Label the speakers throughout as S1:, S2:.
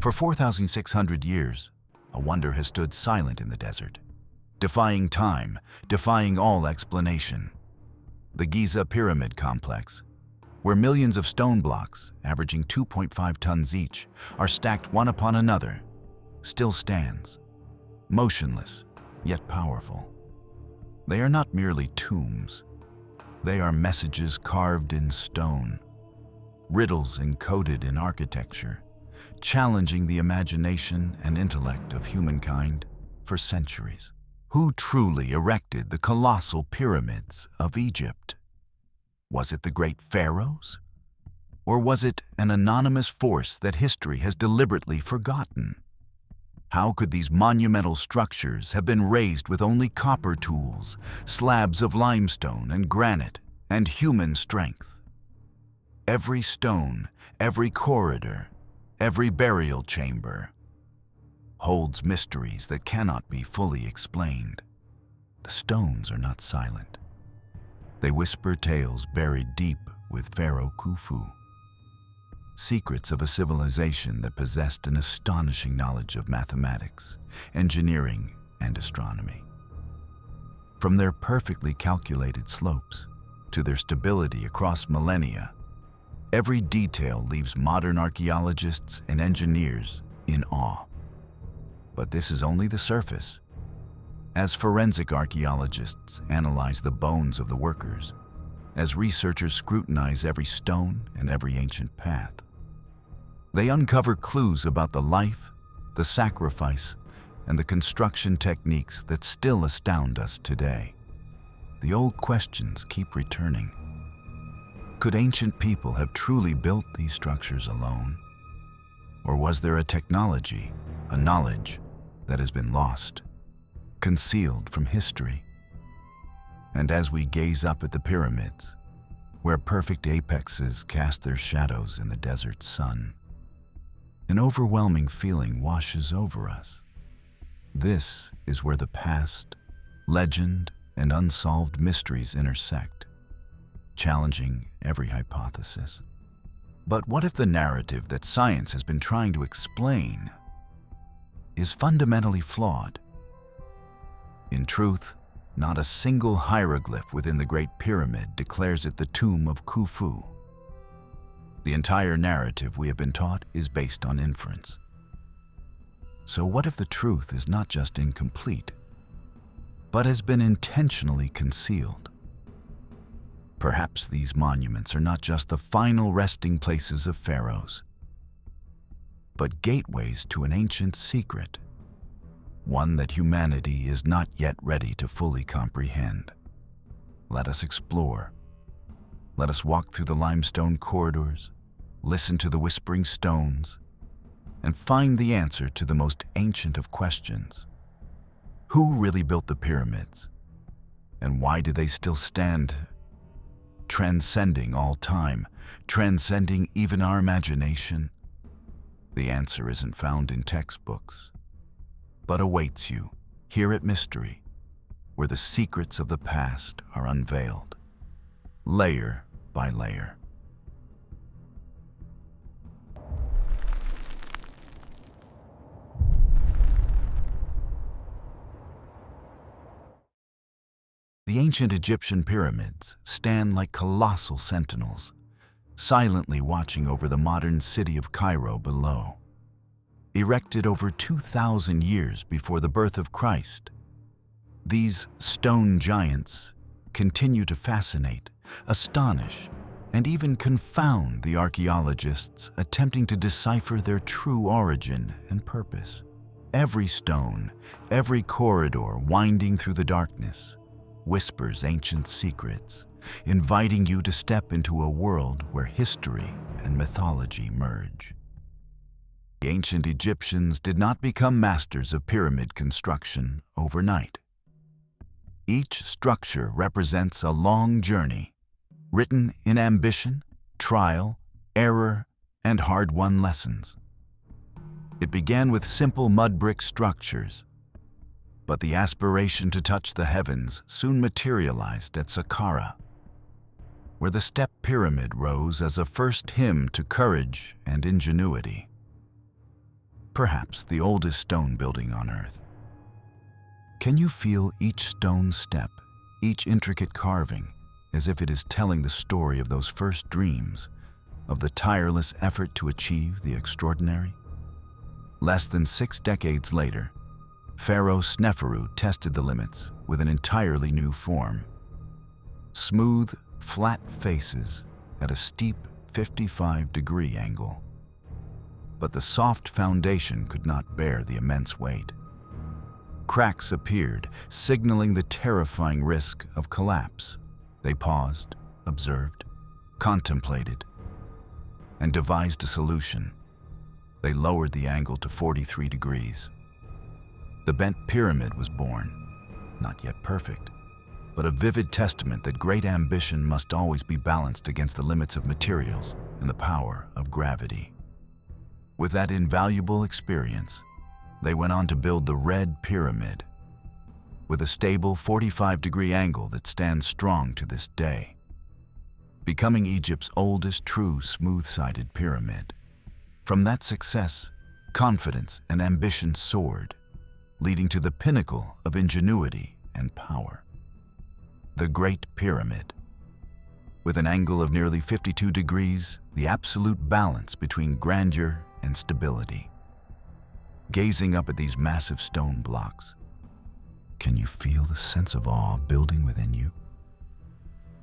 S1: For 4,600 years, a wonder has stood silent in the desert, defying time, defying all explanation. The Giza Pyramid Complex, where millions of stone blocks, averaging 2.5 tons each, are stacked one upon another, still stands, motionless yet powerful. They are not merely tombs. They are messages carved in stone, riddles encoded in architecture, challenging the imagination and intellect of humankind for centuries. Who truly erected the colossal pyramids of Egypt? Was it the great pharaohs? Or was it an anonymous force that history has deliberately forgotten? How could these monumental structures have been raised with only copper tools, slabs of limestone and granite, and human strength? Every stone, every corridor, every burial chamber holds mysteries that cannot be fully explained. The stones are not silent. They whisper tales buried deep with Pharaoh Khufu, secrets of a civilization that possessed an astonishing knowledge of mathematics, engineering, and astronomy. From their perfectly calculated slopes to their stability across millennia, every detail leaves modern archaeologists and engineers in awe. But this is only the surface. As forensic archaeologists analyze the bones of the workers, as researchers scrutinize every stone and every ancient path, they uncover clues about the life, the sacrifice, and the construction techniques that still astound us today. The old questions keep returning. Could ancient people have truly built these structures alone? Or was there a technology, a knowledge that has been lost, concealed from history? And as we gaze up at the pyramids, where perfect apexes cast their shadows in the desert sun, an overwhelming feeling washes over us. This is where the past, legend, and unsolved mysteries intersect, challenging every hypothesis. But what if the narrative that science has been trying to explain is fundamentally flawed? In truth, not a single hieroglyph within the Great Pyramid declares it the tomb of Khufu. The entire narrative we have been taught is based on inference. So what if the truth is not just incomplete, but has been intentionally concealed? Perhaps these monuments are not just the final resting places of pharaohs, but gateways to an ancient secret, one that humanity is not yet ready to fully comprehend. Let us explore. Let us walk through the limestone corridors, listen to the whispering stones, and find the answer to the most ancient of questions. Who really built the pyramids? And why do they still stand, transcending all time, transcending even our imagination? The answer isn't found in textbooks, but awaits you here at Mystery, where the secrets of the past are unveiled, layer by layer. The ancient Egyptian pyramids stand like colossal sentinels, silently watching over the modern city of Cairo below. Erected over 2,000 years before the birth of Christ, these stone giants continue to fascinate, astonish, and even confound the archaeologists attempting to decipher their true origin and purpose. Every stone, every corridor winding through the darkness, whispers ancient secrets, inviting you to step into a world where history and mythology merge. The ancient Egyptians did not become masters of pyramid construction overnight. Each structure represents a long journey, written in ambition, trial, error, and hard-won lessons. It began with simple mud brick structures, but the aspiration to touch the heavens soon materialized at Saqqara, where the step pyramid rose as a first hymn to courage and ingenuity. perhaps the oldest stone building on Earth. Can you feel each stone step, each intricate carving, as if it is telling the story of those first dreams, of the tireless effort to achieve the extraordinary? Less than 6 decades later, Pharaoh Sneferu tested the limits with an entirely new form. Smooth, flat faces at a steep 55-degree angle. But the soft foundation could not bear the immense weight. Cracks appeared, signaling the terrifying risk of collapse. They paused, observed, contemplated, and devised a solution. They lowered the angle to 43 degrees. The bent pyramid was born, not yet perfect, but a vivid testament that great ambition must always be balanced against the limits of materials and the power of gravity. With that invaluable experience, they went on to build the Red Pyramid, with a stable 45-degree angle that stands strong to this day, becoming Egypt's oldest true smooth-sided pyramid. From that success, confidence and ambition soared, leading to the pinnacle of ingenuity and power. The Great Pyramid. With an angle of nearly 52 degrees, the absolute balance between grandeur and stability. Gazing up at these massive stone blocks, can you feel the sense of awe building within you?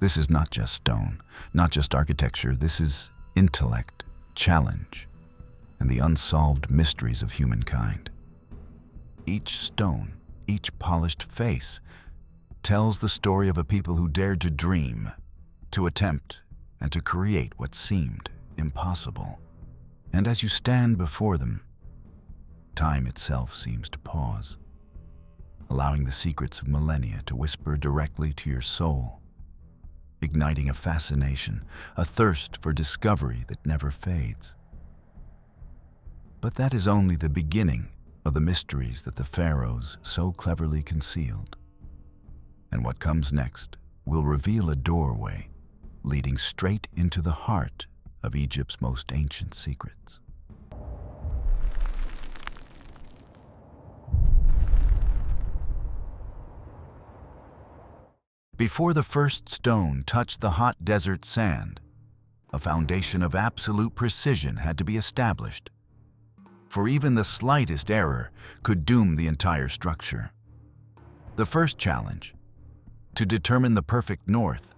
S1: This is not just stone, not just architecture. This is intellect, challenge, and the unsolved mysteries of humankind. Each stone, each polished face, tells the story of a people who dared to dream, to attempt, and to create what seemed impossible. And as you stand before them, time itself seems to pause, allowing the secrets of millennia to whisper directly to your soul, igniting a fascination, a thirst for discovery that never fades. But that is only the beginning of the mysteries that the pharaohs so cleverly concealed. And what comes next will reveal a doorway leading straight into the heart of Egypt's most ancient secrets. Before the first stone touched the hot desert sand, a foundation of absolute precision had to be established, for even the slightest error could doom the entire structure. The first challenge, to determine the perfect north.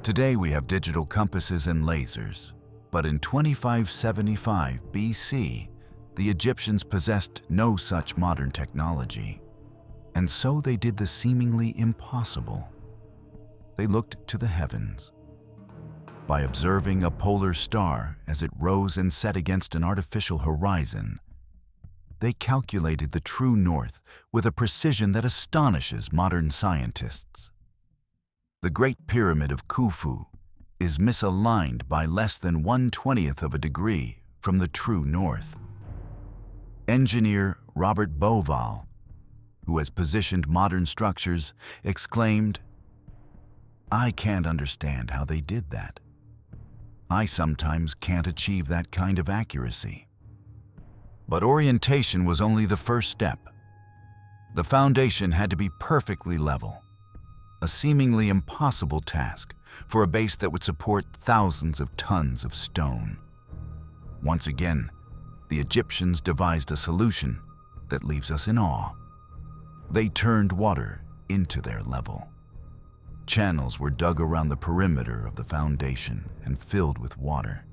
S1: Today we have digital compasses and lasers, but in 2575 BC, the Egyptians possessed no such modern technology. And so they did the seemingly impossible. They looked to the heavens. By observing a polar star as it rose and set against an artificial horizon, they calculated the true north with a precision that astonishes modern scientists. The Great Pyramid of Khufu is misaligned by less than 1/20th of a degree from the true north. Engineer Robert Bauval, who has positioned modern structures, exclaimed, "I can't understand how they did that. I sometimes can't achieve that kind of accuracy." But orientation was only the first step. The foundation had to be perfectly level, a seemingly impossible task for a base that would support thousands of tons of stone. Once again, the Egyptians devised a solution that leaves us in awe. They turned water into their level. Channels were dug around the perimeter of the foundation and filled with water,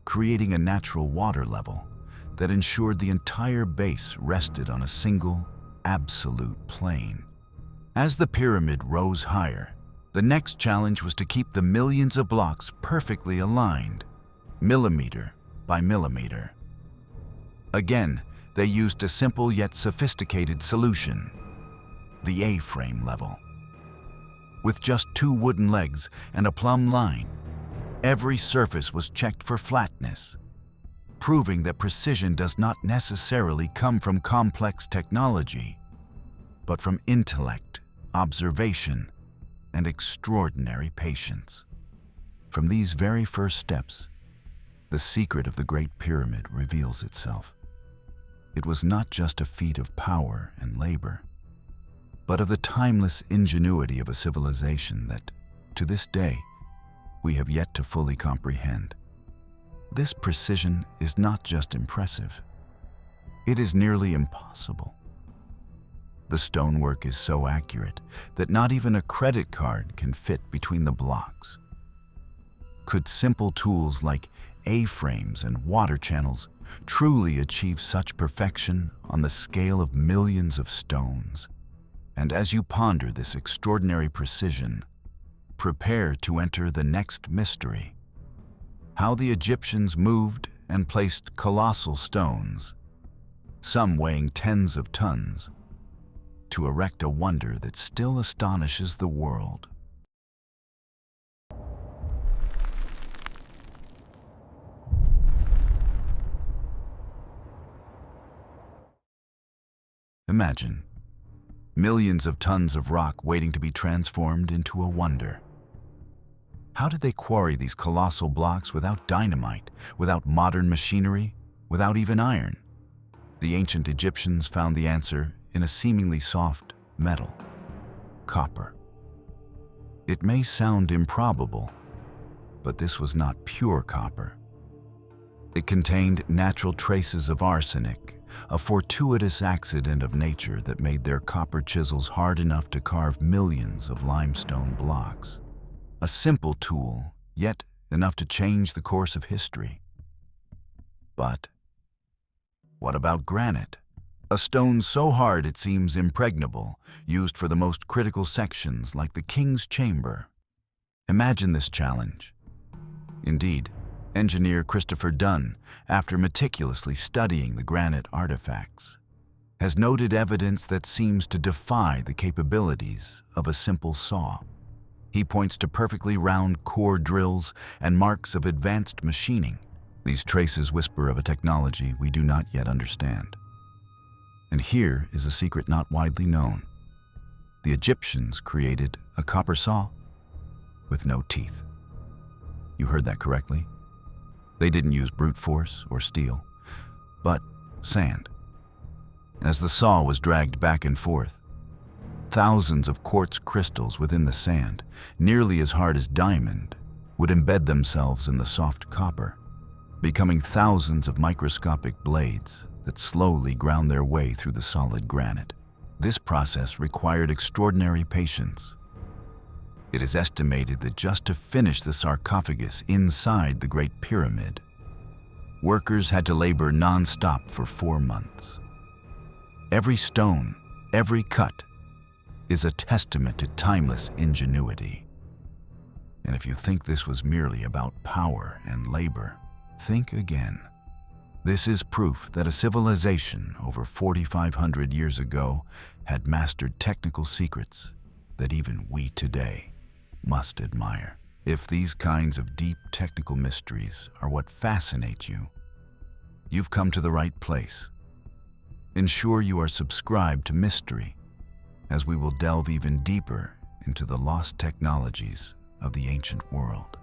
S1: creating a natural water level that ensured the entire base rested on a single, absolute plane. As the pyramid rose higher, the next challenge was to keep the millions of blocks perfectly aligned, millimeter by millimeter. Again, they used a simple yet sophisticated solution: the A-frame level. With just 2 wooden legs and a plumb line, every surface was checked for flatness, proving that precision does not necessarily come from complex technology, but from intellect, observation, and extraordinary patience. From these very first steps, the secret of the Great Pyramid reveals itself. it was not just a feat of power and labor, but of the timeless ingenuity of a civilization that, to this day, we have yet to fully comprehend. This precision is not just impressive, it is nearly impossible. The stonework is so accurate that not even a credit card can fit between the blocks. Could simple tools like A-frames and water channels truly achieve such perfection on the scale of millions of stones? And as you ponder this extraordinary precision, prepare to enter the next mystery: how the Egyptians moved and placed colossal stones, some weighing tens of tons, to erect a wonder that still astonishes the world. Imagine millions of tons of rock waiting to be transformed into a wonder. How did they quarry these colossal blocks without dynamite, without modern machinery, without even iron? The ancient Egyptians found the answer in a seemingly soft metal: copper. It may sound improbable, but this was not pure copper. It contained natural traces of arsenic, a fortuitous accident of nature that made their copper chisels hard enough to carve millions of limestone blocks. A simple tool, yet enough to change the course of history. But what about granite? A stone so hard it seems impregnable, used for the most critical sections like the King's Chamber. Imagine this challenge. Indeed, engineer Christopher Dunn, after meticulously studying the granite artifacts, has noted evidence that seems to defy the capabilities of a simple saw. He points to perfectly round core drills and marks of advanced machining. These traces whisper of a technology we do not yet understand. And here is a secret not widely known. The Egyptians created a copper saw with no teeth. You heard that correctly. They didn't use brute force or steel, but sand. As the saw was dragged back and forth, thousands of quartz crystals within the sand, nearly as hard as diamond, would embed themselves in the soft copper, becoming thousands of microscopic blades that slowly ground their way through the solid granite. This process required extraordinary patience. It is estimated that just to finish the sarcophagus inside the Great Pyramid, workers had to labor non-stop for 4 months. Every stone, every cut, is a testament to timeless ingenuity. And if you think this was merely about power and labor, think again. This is proof that a civilization over 4,500 years ago had mastered technical secrets that even we today must admire. If these kinds of deep technical mysteries are what fascinate you, you've come to the right place. Ensure you are subscribed to Mystery, as we will delve even deeper into the lost technologies of the ancient world.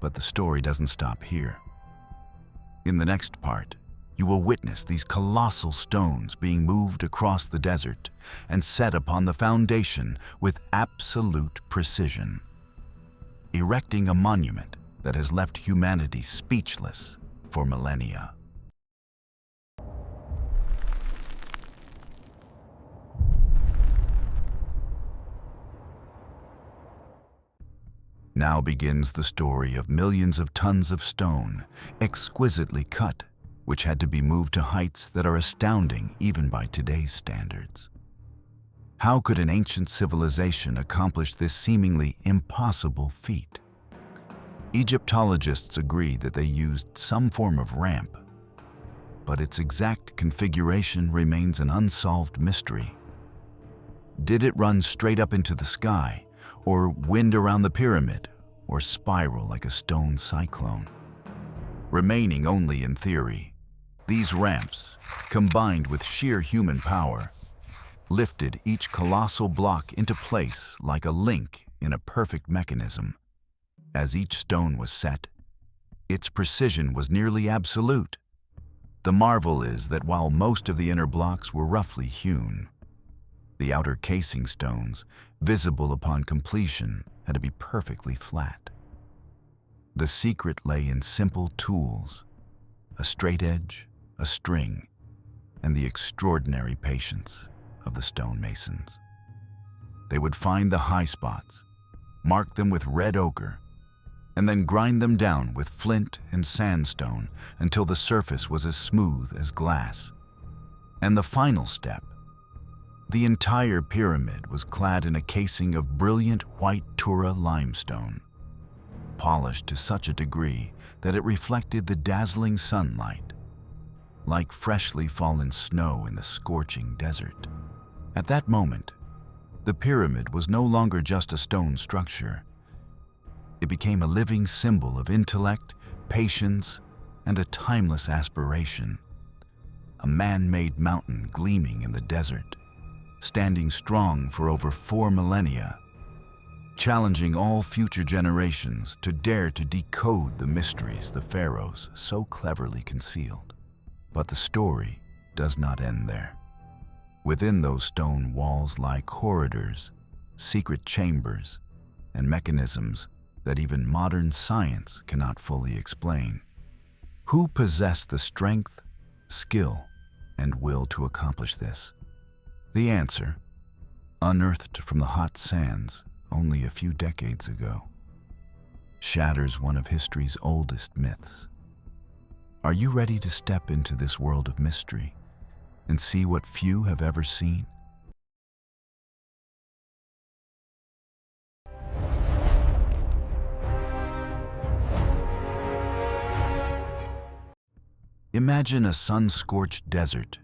S1: But the story doesn't stop here. In the next part, you will witness these colossal stones being moved across the desert and set upon the foundation with absolute precision, erecting a monument that has left humanity speechless for millennia. Now begins the story of millions of tons of stone, exquisitely cut, which had to be moved to heights that are astounding even by today's standards. How could an ancient civilization accomplish this seemingly impossible feat? Egyptologists agree that they used some form of ramp, but its exact configuration remains an unsolved mystery. Did it run straight up into the sky, or wind around the pyramid, or spiral like a stone cyclone? Remaining only in theory, these ramps, combined with sheer human power, lifted each colossal block into place like a link in a perfect mechanism. As each stone was set, its precision was nearly absolute. The marvel is that while most of the inner blocks were roughly hewn, the outer casing stones, visible upon completion, had to be perfectly flat. The secret lay in simple tools, a straight edge, a string, and the extraordinary patience of the stonemasons. They would find the high spots, mark them with red ochre, and then grind them down with flint and sandstone until the surface was as smooth as glass. And the final step, the entire pyramid was clad in a casing of brilliant white Tura limestone, polished to such a degree that it reflected the dazzling sunlight, like freshly fallen snow in the scorching desert. At that moment, the pyramid was no longer just a stone structure. It became a living symbol of intellect, patience, and a timeless aspiration. A man-made mountain gleaming in the desert, standing strong for over 4 millennia, challenging all future generations to dare to decode the mysteries the pharaohs so cleverly concealed. But the story does not end there. Within those stone walls lie corridors, secret chambers, and mechanisms that even modern science cannot fully explain. Who possessed the strength, skill, and will to accomplish this? The answer, unearthed from the hot sands only a few decades ago, shatters one of history's oldest myths. Are you ready to step into this world of mystery and see what few have ever seen? Imagine a sun-scorched desert,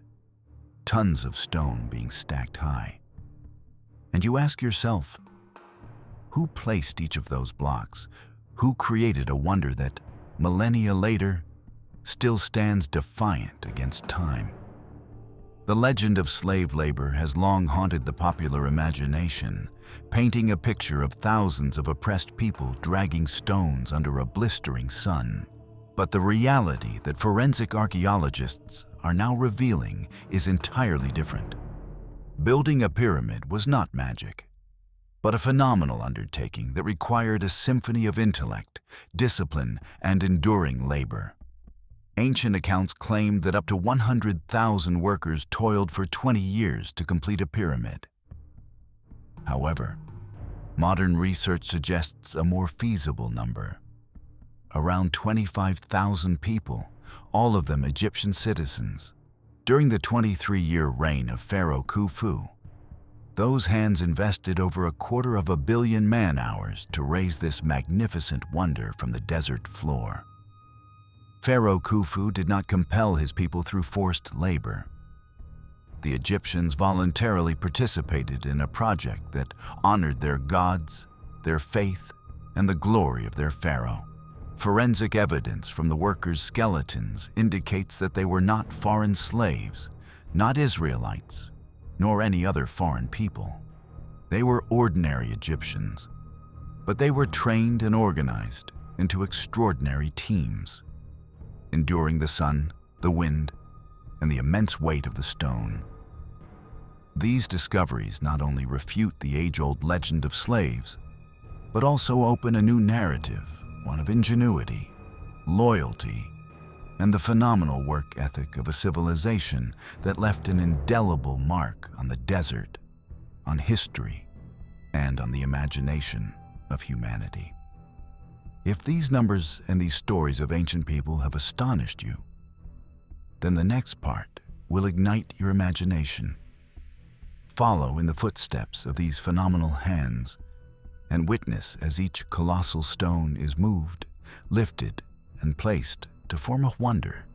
S1: tons of stone being stacked high. And you ask yourself, who placed each of those blocks? Who created a wonder that, millennia later, still stands defiant against time? The legend of slave labor has long haunted the popular imagination, painting a picture of thousands of oppressed people dragging stones under a blistering sun. But the reality that forensic archaeologists are now revealing is entirely different. Building a pyramid was not magic, but a phenomenal undertaking that required a symphony of intellect, discipline, and enduring labor. Ancient accounts claimed that up to 100,000 workers toiled for 20 years to complete a pyramid. However, modern research suggests a more feasible number. Around 25,000 people, all of them Egyptian citizens. During the 23-year reign of Pharaoh Khufu, those hands invested over 250 million man-hours to raise this magnificent wonder from the desert floor. Pharaoh Khufu did not compel his people through forced labor. The Egyptians voluntarily participated in a project that honored their gods, their faith, and the glory of their pharaoh. Forensic evidence from the workers' skeletons indicates that they were not foreign slaves, not Israelites, nor any other foreign people. They were ordinary Egyptians, but they were trained and organized into extraordinary teams, enduring the sun, the wind, and the immense weight of the stone. These discoveries not only refute the age-old legend of slaves, but also open a new narrative, one of ingenuity, loyalty, and the phenomenal work ethic of a civilization that left an indelible mark on the desert, on history, and on the imagination of humanity. If these numbers and these stories of ancient people have astonished you, then the next part will ignite your imagination. Follow in the footsteps of these phenomenal hands and witness as each colossal stone is moved, lifted, and placed to form a wonder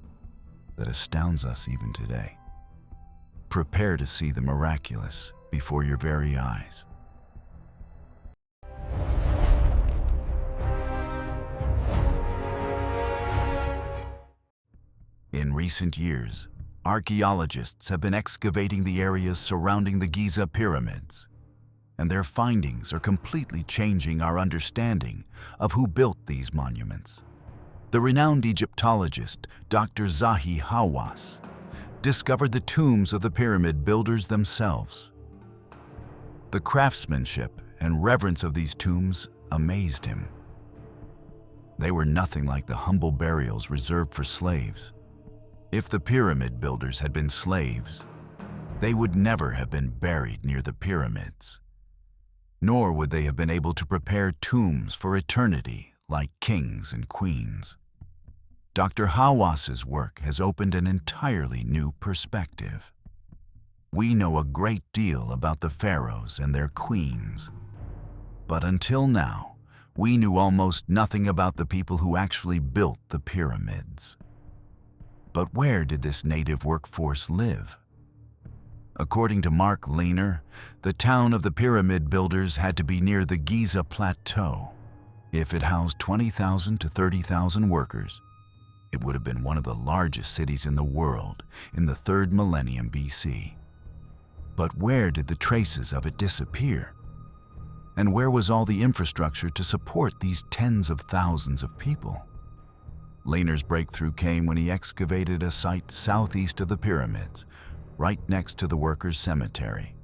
S1: that astounds us even today. Prepare to see the miraculous before your very eyes. In recent years, archaeologists have been excavating the areas surrounding the Giza pyramids, and their findings are completely changing our understanding of who built these monuments. the renowned Egyptologist Dr. Zahi Hawass discovered the tombs of the pyramid builders themselves. The craftsmanship and reverence of these tombs amazed him. They were nothing like the humble burials reserved for slaves. If the pyramid builders had been slaves, they would never have been buried near the pyramids, nor would they have been able to prepare tombs for eternity like kings and queens. Dr. Hawass's work has opened an entirely new perspective. We know a great deal about the pharaohs and their queens, but until now, we knew almost nothing about the people who actually built the pyramids. But where did this native workforce live? According to Lehner, the town of the pyramid builders had to be near the Giza Plateau. If it housed 20,000 to 30,000 workers, it would have been one of the largest cities in the world in the 3rd millennium BC. But where did the traces of it disappear? And where was all the infrastructure to support these tens of thousands of people? Lehner's breakthrough came when he excavated a site southeast of the pyramids, right next to the workers' cemetery.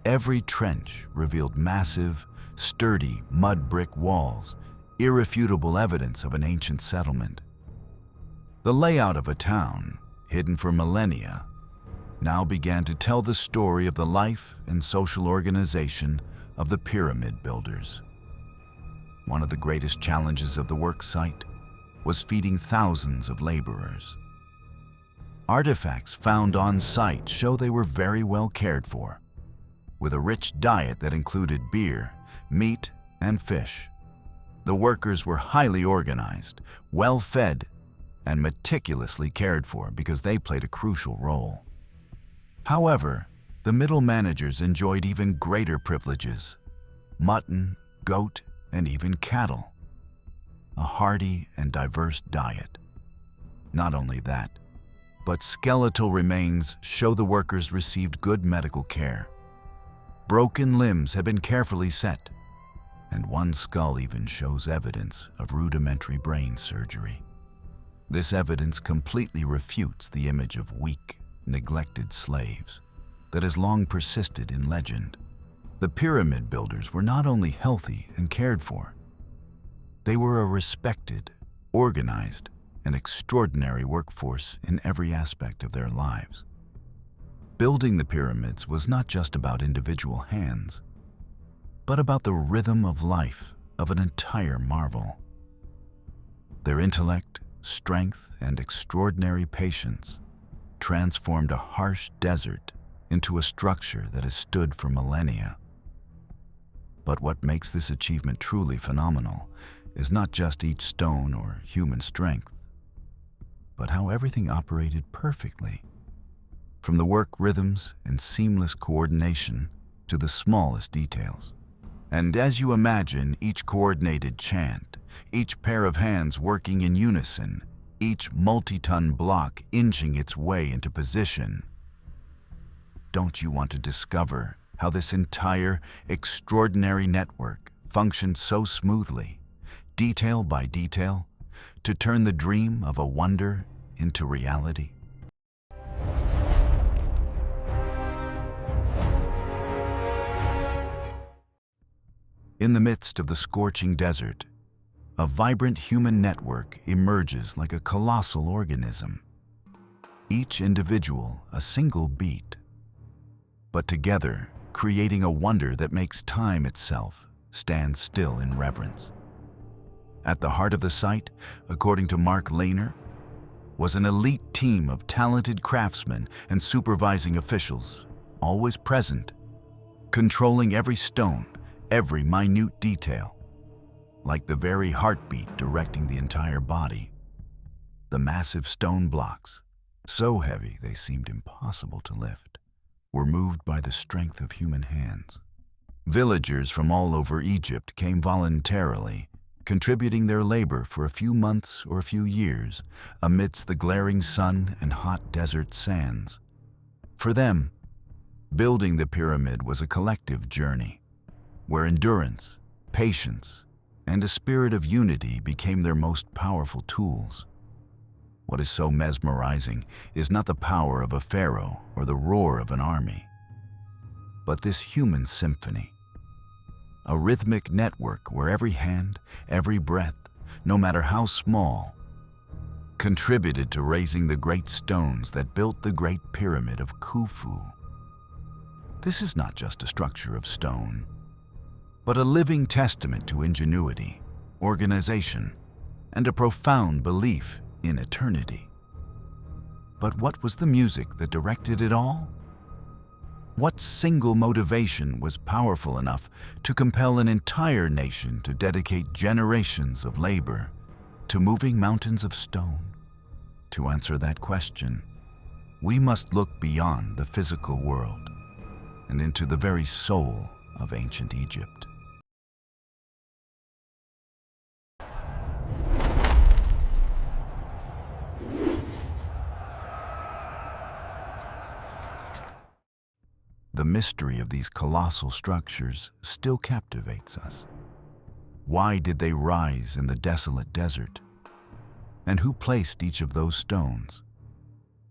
S1: Every trench revealed massive, sturdy mud brick walls, irrefutable evidence of an ancient settlement. The layout of a town, hidden for millennia, now began to tell the story of the life and social organization of the pyramid builders. One of the greatest challenges of the work site was feeding thousands of laborers. Artifacts found on site show they were very well cared for, with a rich diet that included beer, meat, and fish. The workers were highly organized, well-fed, and meticulously cared for because they played a crucial role. However, the middle managers enjoyed even greater privileges: mutton, goat, and even cattle. A hearty and diverse diet. Not only that, but skeletal remains show the workers received good medical care. Broken limbs had been carefully set, and one skull even shows evidence of rudimentary brain surgery. This evidence completely refutes the image of weak, neglected slaves that has long persisted in legend. The pyramid builders were not only healthy and cared for, they were a respected, organized, and extraordinary workforce in every aspect of their lives. Building the pyramids was not just about individual hands, but about the rhythm of life of an entire marvel. Their intellect, strength, and extraordinary patience transformed a harsh desert into a structure that has stood for millennia. But what makes this achievement truly phenomenal is not just each stone or human strength, but how everything operated perfectly, from the work rhythms and seamless coordination to the smallest details. And as you imagine each coordinated chant, each pair of hands working in unison, each multi-ton block inching its way into position, don't you want to discover how this entire extraordinary network functioned so smoothly, detail by detail, to turn the dream of a wonder into reality? In the midst of the scorching desert, a vibrant human network emerges like a colossal organism. Each individual a single beat, but together creating a wonder that makes time itself stand still in reverence. At the heart of the site, according to Lehner, was an elite team of talented craftsmen and supervising officials, always present, controlling every stone, every minute detail, like the very heartbeat directing the entire body. The massive stone blocks, so heavy they seemed impossible to lift, were moved by the strength of human hands. Villagers from all over Egypt came voluntarily, contributing their labor for a few months or a few years amidst the glaring sun and hot desert sands. For them, building the pyramid was a collective journey, where endurance, patience, and a spirit of unity became their most powerful tools. What is so mesmerizing is not the power of a pharaoh or the roar of an army, but this human symphony, a rhythmic network where every hand, every breath, no matter how small, contributed to raising the great stones that built the Great Pyramid of Khufu. This is not just a structure of stone, but a living testament to ingenuity, organization, and a profound belief in eternity. But what was the music that directed it all? What single motivation was powerful enough to compel an entire nation to dedicate generations of labor to moving mountains of stone? To answer that question, we must look beyond the physical world and into the very soul of ancient Egypt. The mystery of these colossal structures still captivates us. Why did they rise in the desolate desert? And who placed each of those stones?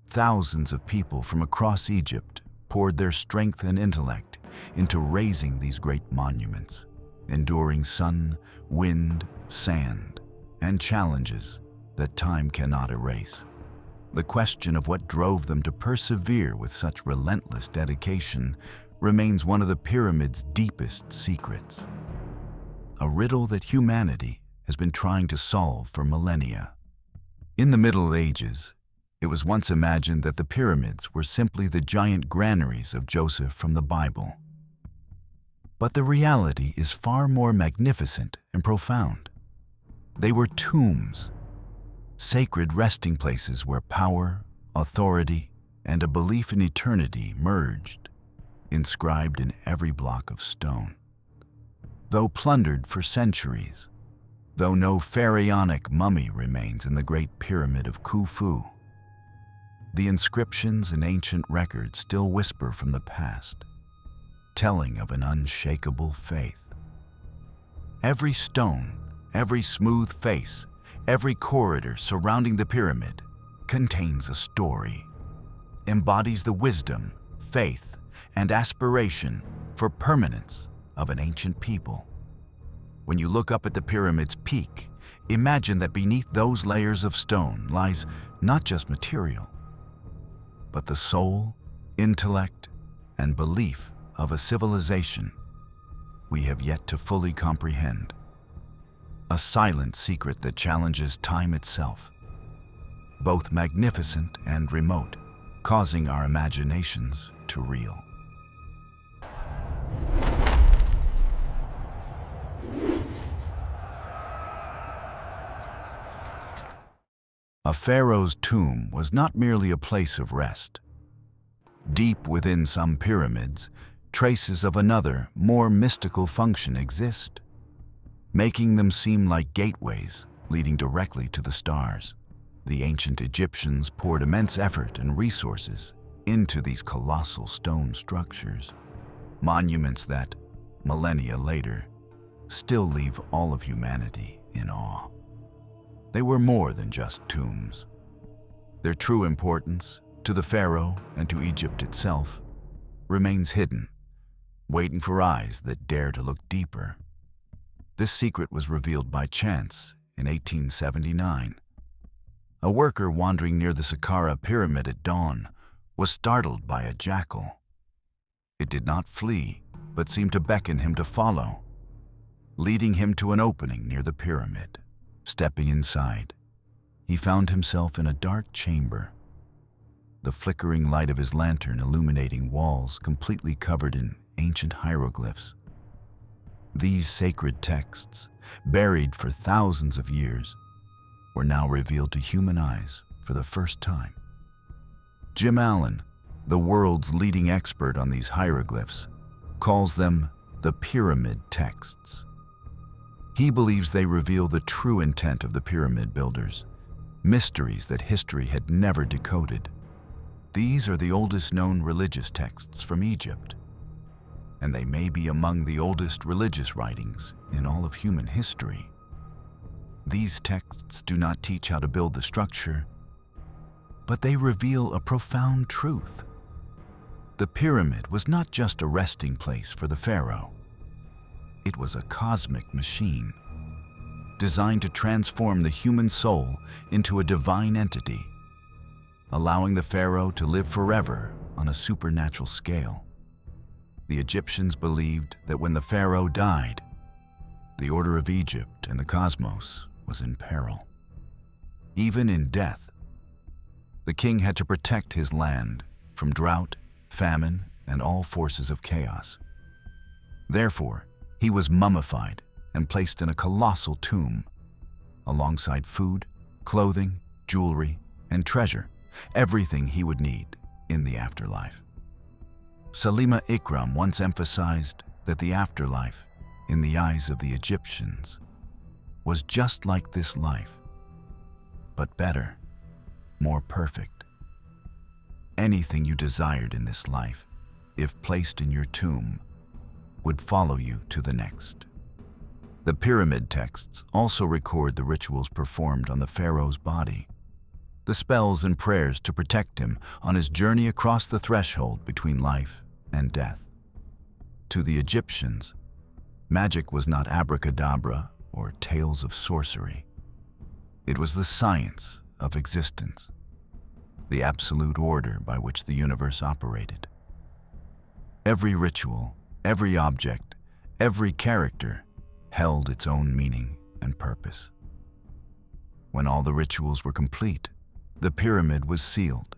S1: Thousands of people from across Egypt poured their strength and intellect into raising these great monuments, enduring sun, wind, sand, and challenges that time cannot erase. The question of what drove them to persevere with such relentless dedication remains one of the pyramid's deepest secrets, a riddle that humanity has been trying to solve for millennia. In the Middle Ages, it was once imagined that the pyramids were simply the giant granaries of Joseph from the Bible. But the reality is far more magnificent and profound. They were tombs, sacred resting places where power, authority, and a belief in eternity merged, inscribed in every block of stone. Though plundered for centuries, though no pharaonic mummy remains in the Great Pyramid of Khufu, the inscriptions and ancient records still whisper from the past, telling of an unshakable faith. Every stone, every smooth face, every corridor surrounding the pyramid contains a story, embodies the wisdom, faith, and aspiration for permanence of an ancient people. When you look up at the pyramid's peak, imagine that beneath those layers of stone lies not just material, but the soul, intellect, and belief of a civilization we have yet to fully comprehend. A silent secret that challenges time itself, both magnificent and remote, causing our imaginations to reel. A pharaoh's tomb was not merely a place of rest. Deep within some pyramids, traces of another, more mystical function exist, making them seem like gateways leading directly to the stars. The ancient Egyptians poured immense effort and resources into these colossal stone structures, monuments that, millennia later, still leave all of humanity in awe. They were more than just tombs. Their true importance, to the pharaoh and to Egypt itself, remains hidden, waiting for eyes that dare to look deeper. This secret was revealed by chance in 1879. A worker wandering near the Saqqara pyramid at dawn was startled by a jackal. It did not flee, but seemed to beckon him to follow, leading him to an opening near the pyramid. Stepping inside, he found himself in a dark chamber, the flickering light of his lantern illuminating walls completely covered in ancient hieroglyphs. These sacred texts, buried for thousands of years, were now revealed to human eyes for the first time. Jim Allen, the world's leading expert on these hieroglyphs, calls them the pyramid texts. He believes they reveal the true intent of the pyramid builders, mysteries that history had never decoded. These are the oldest known religious texts from Egypt, and they may be among the oldest religious writings in all of human history. These texts do not teach how to build the structure, but they reveal a profound truth. The pyramid was not just a resting place for the pharaoh. It was a cosmic machine, designed to transform the human soul into a divine entity, allowing the pharaoh to live forever on a supernatural scale. The Egyptians believed that when the pharaoh died, the order of Egypt and the cosmos was in peril. Even in death, the king had to protect his land from drought, famine, and all forces of chaos. Therefore, he was mummified and placed in a colossal tomb, alongside food, clothing, jewelry, and treasure, everything he would need in the afterlife. Salima Ikram once emphasized that the afterlife, in the eyes of the Egyptians, was just like this life, but better, more perfect. Anything you desired in this life, if placed in your tomb, would follow you to the next. The pyramid texts also record the rituals performed on the pharaoh's body, the spells and prayers to protect him on his journey across the threshold between life and death. To the Egyptians, magic was not abracadabra or tales of sorcery. It was the science of existence, the absolute order by which the universe operated. Every ritual, every object, every character held its own meaning and purpose. When all the rituals were complete, the pyramid was sealed,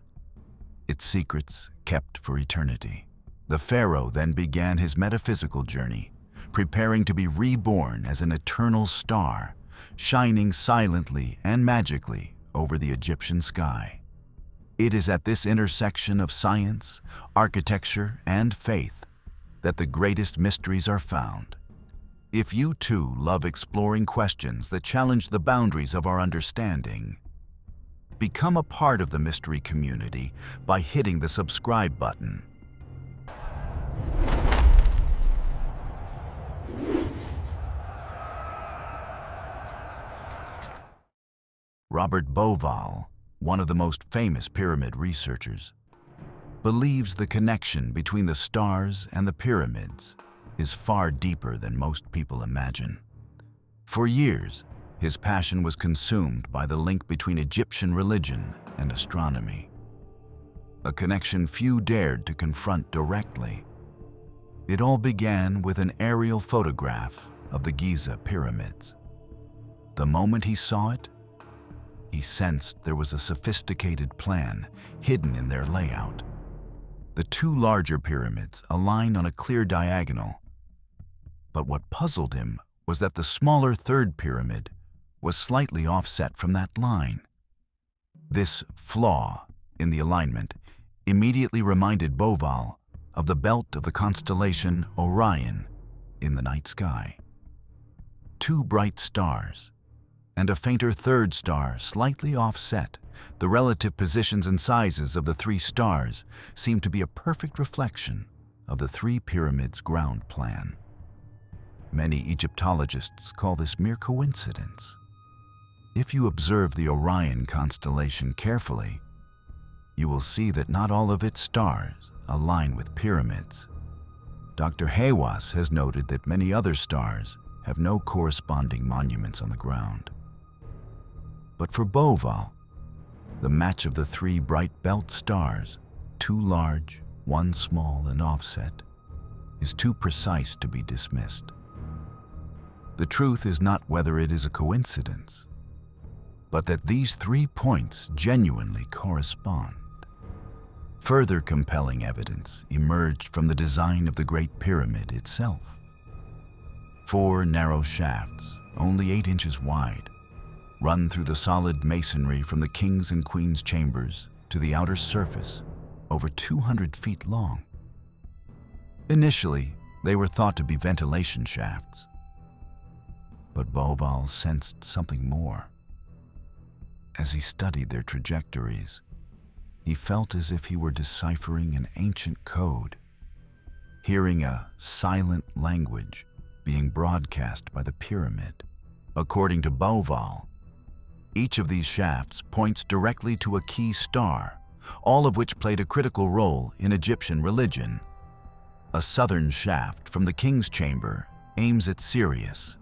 S1: its secrets kept for eternity. The pharaoh then began his metaphysical journey, preparing to be reborn as an eternal star, shining silently and magically over the Egyptian sky. It is at this intersection of science, architecture, and faith that the greatest mysteries are found. If you too love exploring questions that challenge the boundaries of our understanding, become a part of the mystery community by hitting the subscribe button. Robert Bauval, one of the most famous pyramid researchers, believes the connection between the stars and the pyramids is far deeper than most people imagine. For years, his passion was consumed by the link between Egyptian religion and astronomy, a connection few dared to confront directly. It all began with an aerial photograph of the Giza pyramids. The moment he saw it, he sensed there was a sophisticated plan hidden in their layout. The two larger pyramids aligned on a clear diagonal, but what puzzled him was that the smaller third pyramid was slightly offset from that line. This flaw in the alignment immediately reminded Bauval of the belt of the constellation Orion in the night sky. Two bright stars and a fainter third star slightly offset, the relative positions and sizes of the three stars seemed to be a perfect reflection of the three pyramids' ground plan. Many Egyptologists call this mere coincidence. If you observe the Orion constellation carefully, you will see that not all of its stars align with pyramids. Dr. Hawass has noted that many other stars have no corresponding monuments on the ground. But for Bauval, the match of the three bright belt stars, two large, one small and offset, is too precise to be dismissed. The truth is not whether it is a coincidence, but that these 3 points genuinely correspond. Further compelling evidence emerged from the design of the Great Pyramid itself. 4 narrow shafts, only 8 inches wide, run through the solid masonry from the king's and queen's chambers to the outer surface, over 200 feet long. Initially, they were thought to be ventilation shafts, but Bauval sensed something more. As he studied their trajectories, he felt as if he were deciphering an ancient code. hearing a silent language being broadcast by the pyramid. According to Bauval, each of these shafts points directly to a key star, all of which played a critical role in Egyptian religion. A southern shaft from the king's chamber aims at Sirius,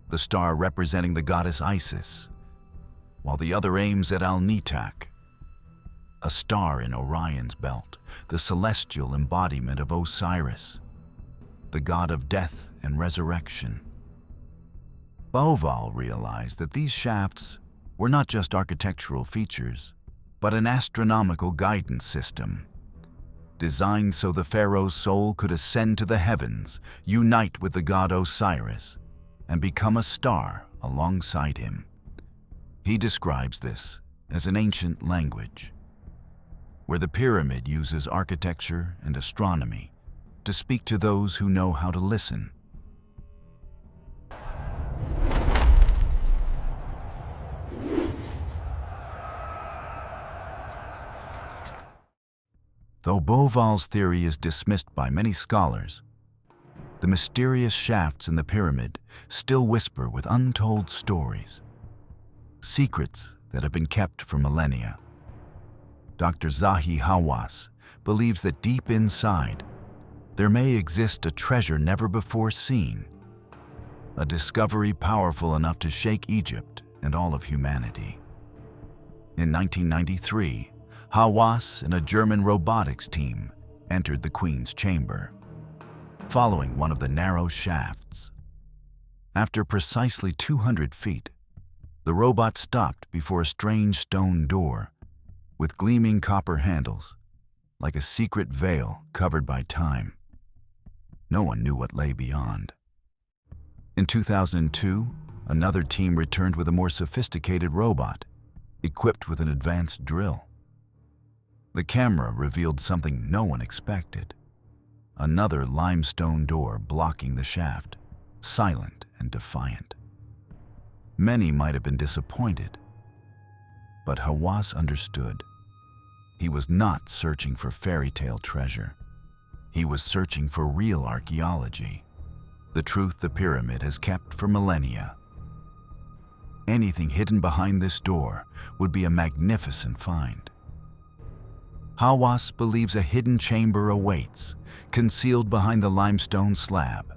S1: the star representing the goddess Isis, while the other aims at Al-Nitak, a star in Orion's belt, the celestial embodiment of Osiris, the god of death and resurrection. Bauval realized that these shafts were not just architectural features, but an astronomical guidance system, designed so the pharaoh's soul could ascend to the heavens, unite with the god Osiris, and become a star alongside him. He describes this as an ancient language, where the pyramid uses architecture and astronomy to speak to those who know how to listen. Though Bauval's theory is dismissed by many scholars, the mysterious shafts in the pyramid still whisper with untold stories, secrets that have been kept for millennia. Dr. Zahi Hawass believes that deep inside, there may exist a treasure never before seen, a discovery powerful enough to shake Egypt and all of humanity. In 1993, Hawass and a German robotics team entered the Queen's chamber, following one of the narrow shafts. After precisely 200 feet, the robot stopped before a strange stone door with gleaming copper handles, like a secret veil covered by time. No one knew what lay beyond. In 2002, another team returned with a more sophisticated robot, equipped with an advanced drill. The camera revealed something no one expected. Another limestone door blocking the shaft, silent and defiant. Many might have been disappointed, but Hawass understood. He was not searching for fairy tale treasure. He was searching for real archaeology, the truth the pyramid has kept for millennia. Anything hidden behind this door would be a magnificent find. Hawass believes a hidden chamber awaits, concealed behind the limestone slab.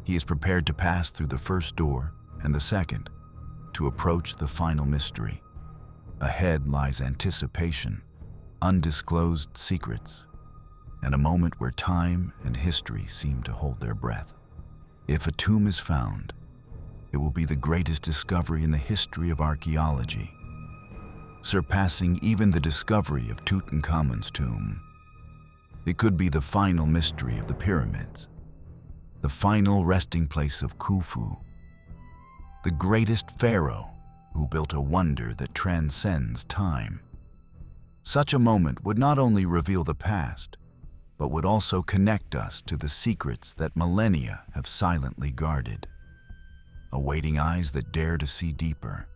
S1: He is prepared to pass through the first door and the second, to approach the final mystery. Ahead lies anticipation, undisclosed secrets, and a moment where time and history seem to hold their breath. If a tomb is found, it will be the greatest discovery in the history of archaeology, surpassing even the discovery of Tutankhamun's tomb. It could be the final mystery of the pyramids, the final resting place of Khufu, the greatest pharaoh who built a wonder that transcends time. Such a moment would not only reveal the past, but would also connect us to the secrets that millennia have silently guarded, awaiting eyes that dare to see deeper.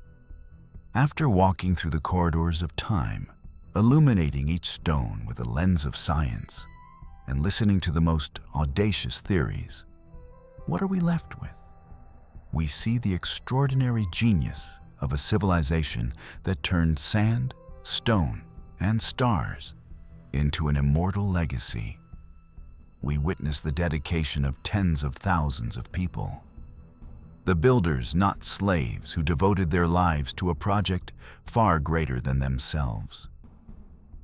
S1: After walking through the corridors of time, illuminating each stone with a lens of science, and listening to the most audacious theories, what are we left with? We see the extraordinary genius of a civilization that turned sand, stone, and stars into an immortal legacy. We witness the dedication of tens of thousands of people. The builders, not slaves, who devoted their lives to a project far greater than themselves.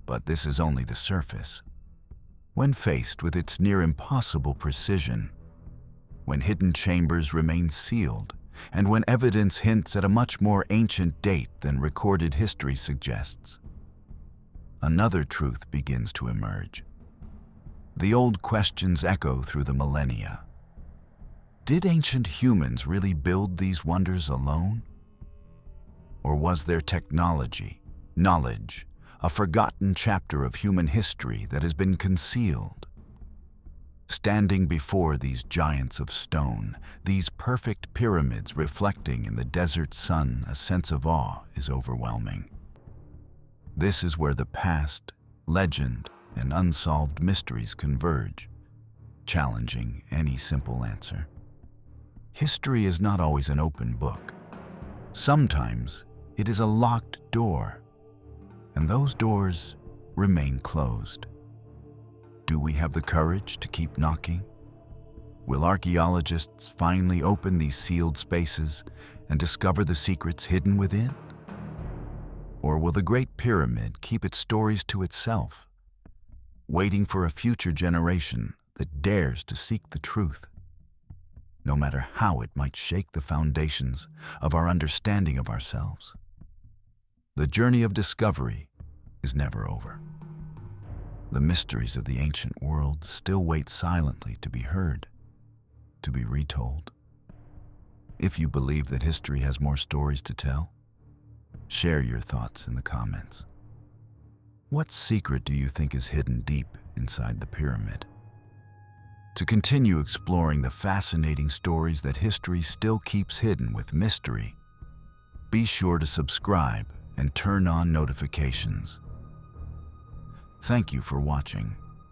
S1: But this is only the surface. When faced with its near impossible precision, when hidden chambers remain sealed, and when evidence hints at a much more ancient date than recorded history suggests, another truth begins to emerge. The old questions echo through the millennia. Did ancient humans really build these wonders alone? Or was their technology, knowledge, a forgotten chapter of human history that has been concealed? Standing before these giants of stone, these perfect pyramids reflecting in the desert sun, a sense of awe is overwhelming. This is where the past, legend, and unsolved mysteries converge, challenging any simple answer. History is not always an open book. Sometimes it is a locked door, and those doors remain closed. Do we have the courage to keep knocking? Will archaeologists finally open these sealed spaces and discover the secrets hidden within? Or will the Great Pyramid keep its stories to itself, waiting for a future generation that dares to seek the truth, no matter how it might shake the foundations of our understanding of ourselves? The journey of discovery is never over. The mysteries of the ancient world still wait silently to be heard, to be retold. If you believe that history has more stories to tell, share your thoughts in the comments. What secret do you think is hidden deep inside the pyramid? To continue exploring the fascinating stories that history still keeps hidden with mystery, be sure to subscribe and turn on notifications. Thank you for watching.